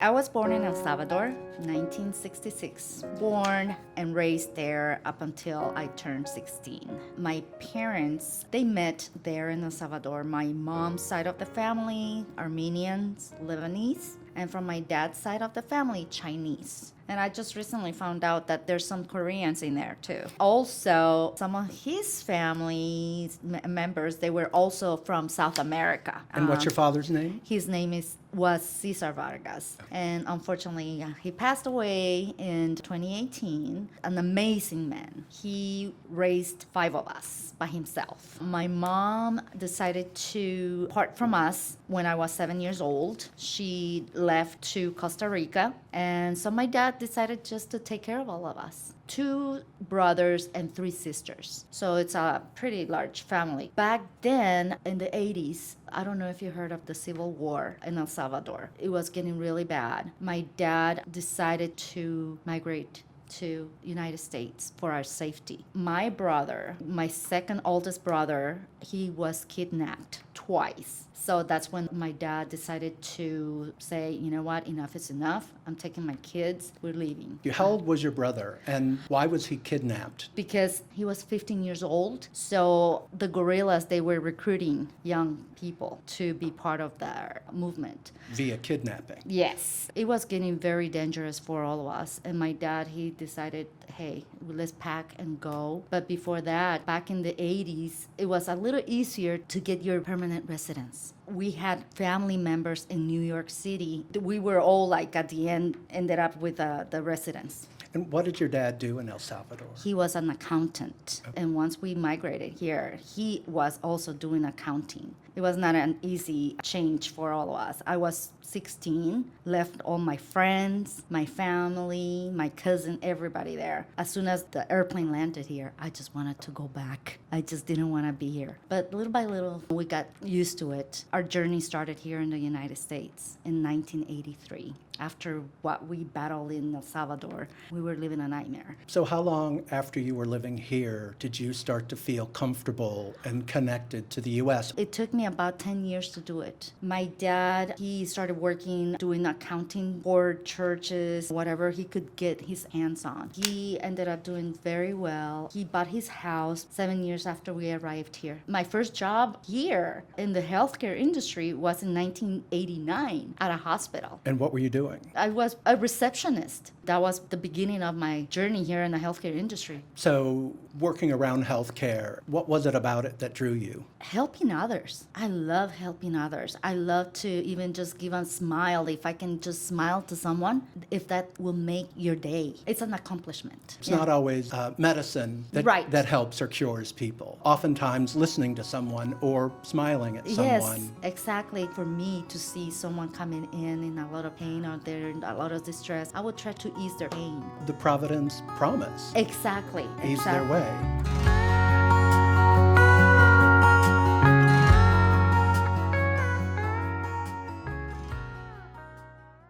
I was born in El Salvador, 1966. Born and raised there up until I turned 16. My parents, they met there in El Salvador. My mom's side of the family, Armenians, Lebanese, and from my dad's side of the family, Chinese. And I just recently found out that there's some Koreans in there too. Also, some of his family members, they were also from South America. And what's your father's name? His name was Cesar Vargas. And unfortunately, he passed away in 2018. An amazing man. He raised 5 of us by himself. My mom decided to part from us when I was 7 years old. She left to Costa Rica. And so my dad decided just to take care of all of us. 2 brothers and 3 sisters. So it's a pretty large family. Back then, in the 80s, I don't know if you heard of the Civil War in El Salvador. It was getting really bad. My dad decided to migrate to United States for our safety. My brother, my second oldest brother, he was kidnapped twice. So that's when my dad decided to say, you know what, enough is enough. I'm taking my kids, we're leaving. How old was your brother and why was he kidnapped? Because he was 15 years old. So the guerrillas, they were recruiting young people to be part of their movement. Via kidnapping? Yes. It was getting very dangerous for all of us. And my dad, he decided, hey, let's pack and go. But before that, back in the 80s, it was a little easier to get your permanent residence. We had family members in New York City. We were all like at the end ended up with the residence. And what did your dad do in El Salvador? He was an accountant. Okay. And once we migrated here, he was also doing accounting. It was not an easy change for all of us. I was 16, left all my friends, my family, my cousin, everybody there. As soon as the airplane landed here, I just wanted to go back. I just didn't want to be here. But little by little, we got used to it. Our journey started here in the United States in 1983. After what we battled in El Salvador, we were living a nightmare. So how long after you were living here did you start to feel comfortable and connected to the U.S.? It took me about 10 years to do it. My dad, he started working, doing accounting for churches, whatever he could get his hands on. He ended up doing very well. He bought his house 7 years after we arrived here. My first job here in the healthcare industry was in 1989 at a hospital. And what were you doing? I was a receptionist. That was the beginning of my journey here in the healthcare industry. So working around healthcare, what was it about it that drew you? Helping others. I love helping others. I love to even just give a smile. If I can just smile to someone, if that will make your day, it's an accomplishment. It's not always medicine that helps or cures people. Oftentimes listening to someone or smiling at someone. Yes, exactly. For me to see someone coming in a lot of pain or they're in a lot of distress, I would try to ease their pain. The Providence promise. Exactly. Ease their way.